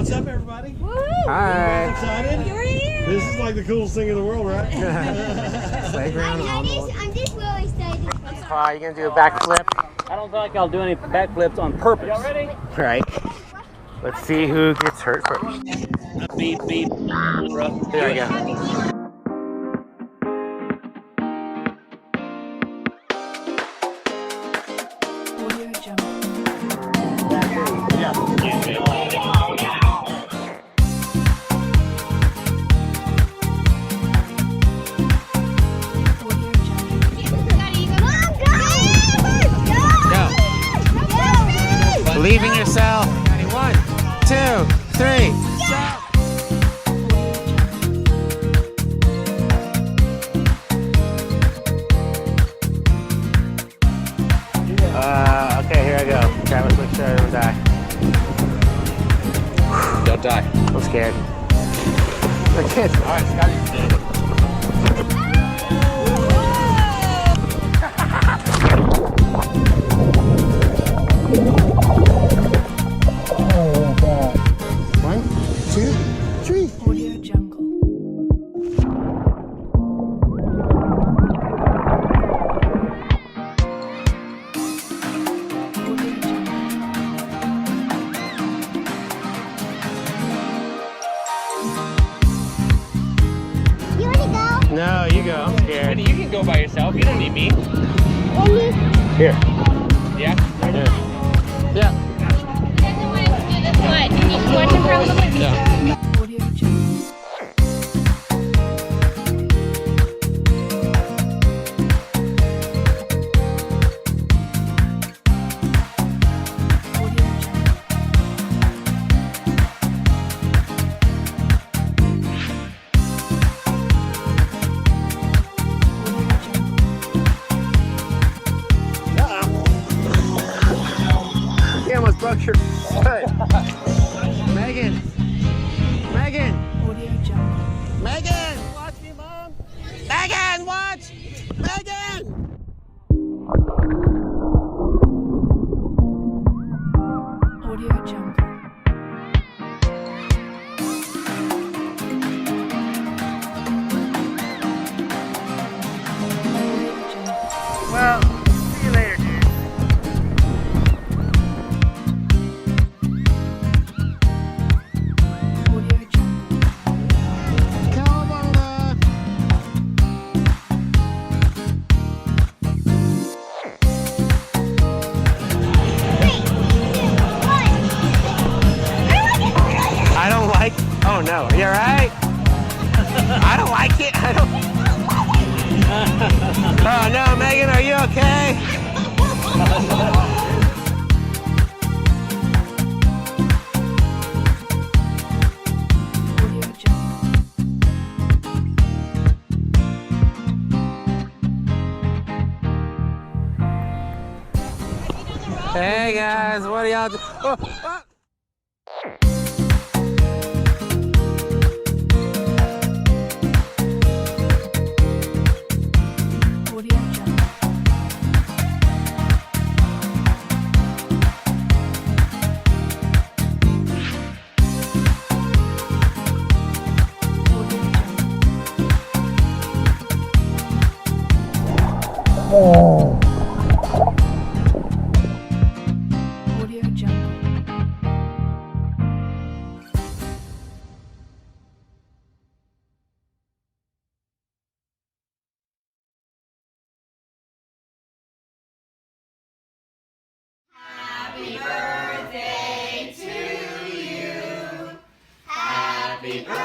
What's up, everybody? Woohoo! Hi. Excited? You're here. This is like the coolest thing in the world, right? Playground. I'm just really excited. Are you gonna do a backflip? I don't feel like I'll do any backflips on purpose. Y'all ready? Right. Let's see who gets hurt first. Beep, beep. There we go. Believe in yourself. 1, 2, 3. Okay, here I go. Travis, make sure I don't die. Don't die. I'm scared. I can't. All right, Scotty's dead. No, you go. I'm scared. Winnie, you can go by yourself. You don't need me. Here. Yeah? Yeah. Yeah. He doesn't want us to do this slide. Can you just watch him for a little bit? Yeah. You almost broke your foot. Megan. Megan. Megan. Watch me, Mom. Megan, watch. Megan. Well, see you later, dude. I don't like. Oh no, you alright? I don't like it. I don't. Oh no, Megan, are you okay? Hey guys, what are y'all doing? Oh, oh. Happy birthday to you. Happy birthday.